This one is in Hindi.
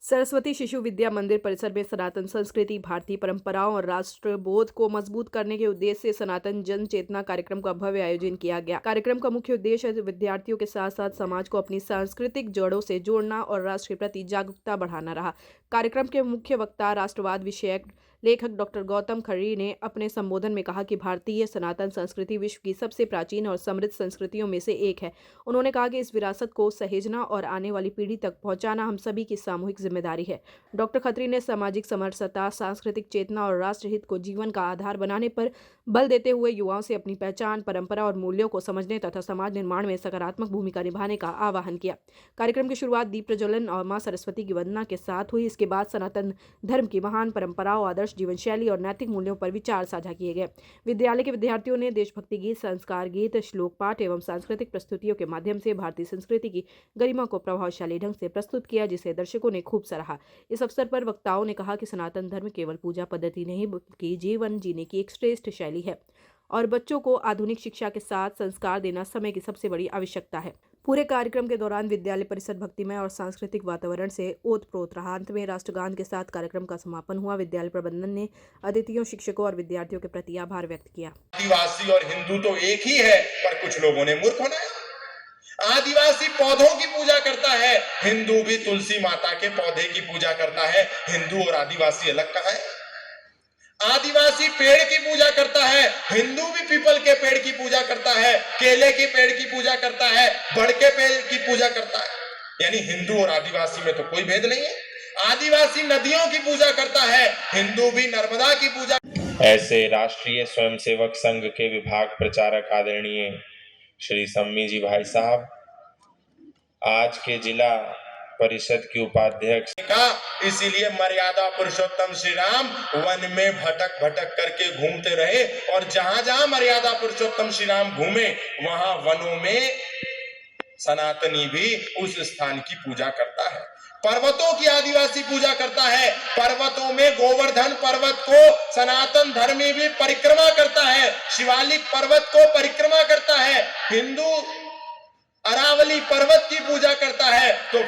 सरस्वती शिशु विद्या मंदिर परिसर में सनातन संस्कृति, भारतीय परंपराओं और राष्ट्रबोध को मजबूत करने के उद्देश्य से सनातन जन चेतना कार्यक्रम का भव्य आयोजन किया गया। कार्यक्रम का मुख्य उद्देश्य विद्यार्थियों के साथ साथ समाज को अपनी सांस्कृतिक जड़ों से जोड़ना और राष्ट्र के प्रति जागरूकता बढ़ाना रहा। कार्यक्रम के मुख्य वक्ता राष्ट्रवाद विषयक लेखक डॉक्टर गौतम खत्री ने अपने संबोधन में कहा कि भारतीय सनातन संस्कृति विश्व की सबसे प्राचीन और समृद्ध संस्कृतियों में से एक है। उन्होंने कहा कि इस विरासत को सहेजना और आने वाली पीढ़ी तक पहुंचाना हम सभी की सामूहिक जिम्मेदारी है। डॉक्टर खत्री ने सामाजिक समरसता, सांस्कृतिक चेतना और राष्ट्रहित को जीवन का आधार बनाने पर बल देते हुए युवाओं से अपनी पहचान, परंपरा और मूल्यों को समझने तथा समाज निर्माण में सकारात्मक भूमिका निभाने का आह्वान किया। कार्यक्रम की शुरुआत दीप प्रज्वलन और मां सरस्वती की वंदना के साथ हुई। इसके बाद सनातन धर्म की महान परंपराओं, आदर्श जीवन शैली और नैतिक मूल्यों पर विचार साझा किए गए। विद्यालय के विद्यार्थियों ने देशभक्ति गीत, संस्कार गीत, श्लोक पाठ एवं सांस्कृतिक प्रस्तुतियों के माध्यम से भारतीय संस्कृति की गरिमा को प्रभावशाली ढंग से प्रस्तुत किया, जिसे दर्शकों ने खूब सराहा। इस अवसर पर वक्ताओं ने कहा कि सनातन धर्म केवल पूजा पद्धति नहीं बल्कि जीवन जीने की एक श्रेष्ठ शैली है और बच्चों को आधुनिक शिक्षा के साथ संस्कार देना समय की सबसे बड़ी आवश्यकता है। पूरे कार्यक्रम के दौरान विद्यालय परिसर भक्तिमय और सांस्कृतिक वातावरण से ओतप्रोत रहा। अंत में राष्ट्रगान के साथ कार्यक्रम का समापन हुआ। विद्यालय प्रबंधन ने अतिथियों, शिक्षकों और विद्यार्थियों के प्रति आभार व्यक्त किया। आदिवासी और हिंदू तो एक ही है, पर कुछ लोगों ने मूर्ख बनाया। आदिवासी पौधों की पूजा करता है, हिंदू भी तुलसी माता के पौधे की पूजा करता है। हिंदू और आदिवासी अलग कहां है? आदिवासी पेड़ की पूजा करता है, हिंदू भी पीपल के पेड़ की पूजा करता है, केले के पेड़ की पूजा करता है, बड़ के पेड़ की पूजा करता है। यानी हिंदू और आदिवासी में तो कोई भेद नहीं है। आदिवासी नदियों की पूजा करता है, हिंदू भी नर्मदा की पूजा। ऐसे राष्ट्रीय स्वयंसेवक संघ के विभाग प्रचारक आदरणीय श्री सम्मी जी भाई साहब, आज के जिला परिषद की उपाध्यक्ष का, इसीलिए मर्यादा पुरुषोत्तम श्री राम वन में भटक भटक करके घूमते रहे और जहां जहां मर्यादा पुरुषोत्तम श्री राम घूमे वहां वनों में सनातनी भी उस स्थान की पूजा करता है। पर्वतों की आदिवासी पूजा करता है, पर्वतों में गोवर्धन पर्वत को सनातन धर्मी भी परिक्रमा करता है, शिवालिक पर्वत को परिक्रमा करता है, हिंदू अरावली पर्वत की पूजा करता है। तो